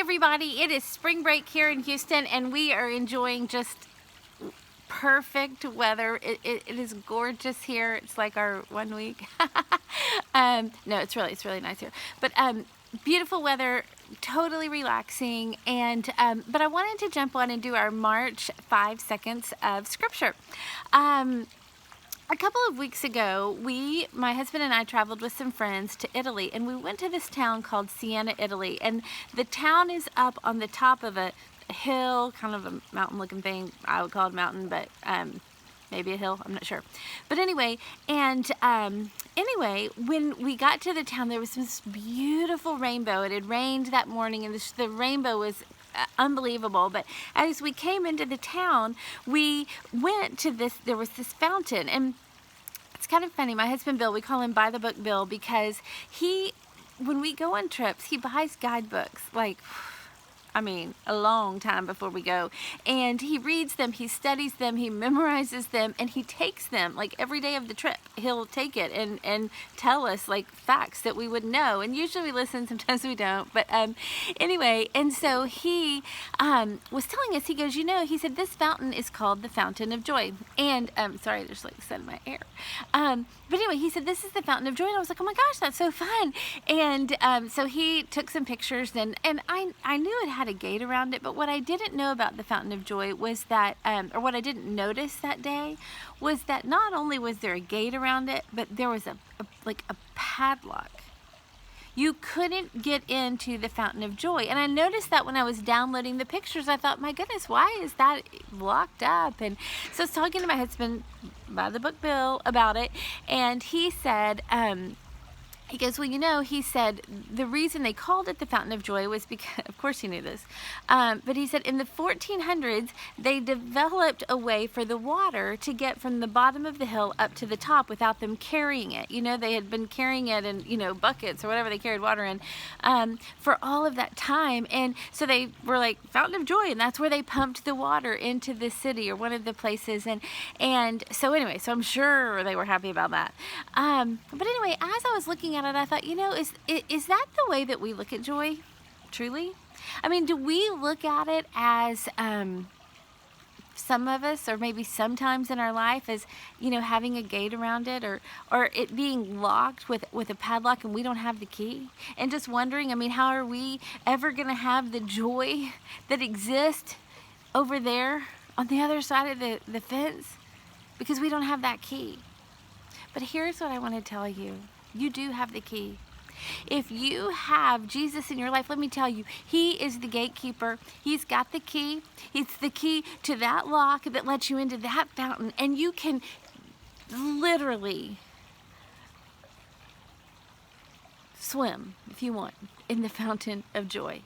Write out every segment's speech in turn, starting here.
everybody, it is spring break here in Houston and we are enjoying just perfect weather. It is gorgeous here. It's like our 1 week. No, it's really nice here. But beautiful weather, totally relaxing. And but I wanted to jump on and do our March 5 seconds of scripture. A couple of weeks ago, my husband and I traveled with some friends to Italy, and we went to this town called Siena, Italy. And the town is up on the top of a hill, kind of a mountain-looking thing. I would call it a mountain, but maybe a hill. I'm not sure. But anyway, when we got to the town, there was this beautiful rainbow. It had rained that morning, and the rainbow was unbelievable. But as we came into the town, we went to there was this fountain, and it's kind of funny. My husband Bill, we call him By the Book Bill, because when we go on trips, he buys guidebooks, like, I mean, a long time before we go, and he reads them, he studies them, he memorizes them, and he takes them, like, every day of the trip. He'll take it and tell us, like, facts that we would know, and usually we listen, sometimes we don't, but anyway, and so he was telling us, he goes, he said, this fountain is called the Fountain of Joy, and, sorry, there's, like, sun in my hair, but anyway, he said, this is the Fountain of Joy, and I was like, oh my gosh, that's so fun, and so he took some pictures, and I knew it had a gate around it, but what I didn't know about the Fountain of Joy was that, or what I didn't notice that day, was that not only was there a gate around it, but there was a padlock. You couldn't get into the Fountain of Joy. And I noticed that when I was downloading the pictures, I thought, my goodness, why is that locked up? And so I was talking to my husband, By the Book Bill, about it, and he said, he goes, well, he said the reason they called it the Fountain of Joy was because, of course he knew this, but he said in the 1400s, they developed a way for the water to get from the bottom of the hill up to the top without them carrying it. They had been carrying it in, buckets or whatever they carried water in for all of that time. And so they were like, Fountain of Joy, and that's where they pumped the water into the city or one of the places. And so anyway, so I'm sure they were happy about that. But anyway, as I was looking at it, I thought, is that the way that we look at joy, truly? I mean, do we look at it as some of us, or maybe sometimes in our life, as having a gate around it, or it being locked with a padlock and we don't have the key, and just wondering, I mean, how are we ever going to have the joy that exists over there on the other side of the fence, because we don't have that key? But here's what I want to tell you. You do have the key. If you have Jesus in your life, let me tell you, he is the gatekeeper. He's got the key. It's the key to that lock that lets you into that fountain, and you can literally swim, if you want, in the Fountain of Joy.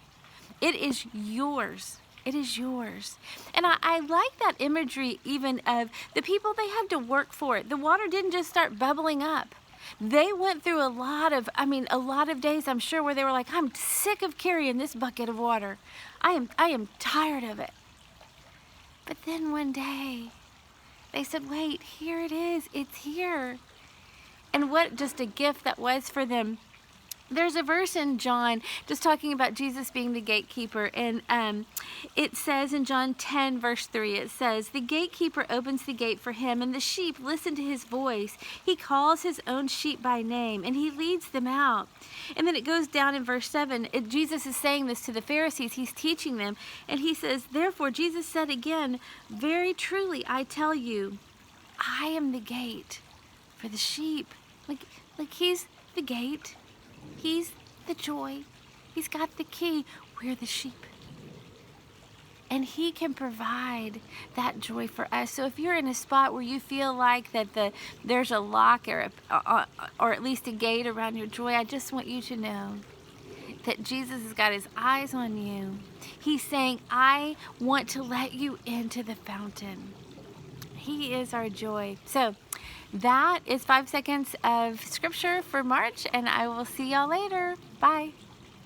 It is yours. It is yours. And I like that imagery even of the people, they had to work for it. The water didn't just start bubbling up. They went through a lot of days, I'm sure, where they were like, I'm sick of carrying this bucket of water. I am tired of it. But then one day, they said, wait, here it is. It's here. And what just a gift that was for them. There's a verse in John just talking about Jesus being the gatekeeper, and it says in John 10 verse 3, it says, the gatekeeper opens the gate for him, and the sheep listen to his voice. He calls his own sheep by name, and he leads them out. And then it goes down in verse 7, Jesus is saying this to the Pharisees. He's teaching them, and he says, therefore Jesus said again, very truly I tell you, I am the gate for the sheep. Like he's the gate. He's the joy. He's got the key. We're the sheep. And he can provide that joy for us. So if you're in a spot where you feel like that there's a lock or at least a gate around your joy, I just want you to know that Jesus has got his eyes on you. He's saying, I want to let you into the fountain. He is our joy. So that is 5 seconds of scripture for March, and I will see y'all later. Bye.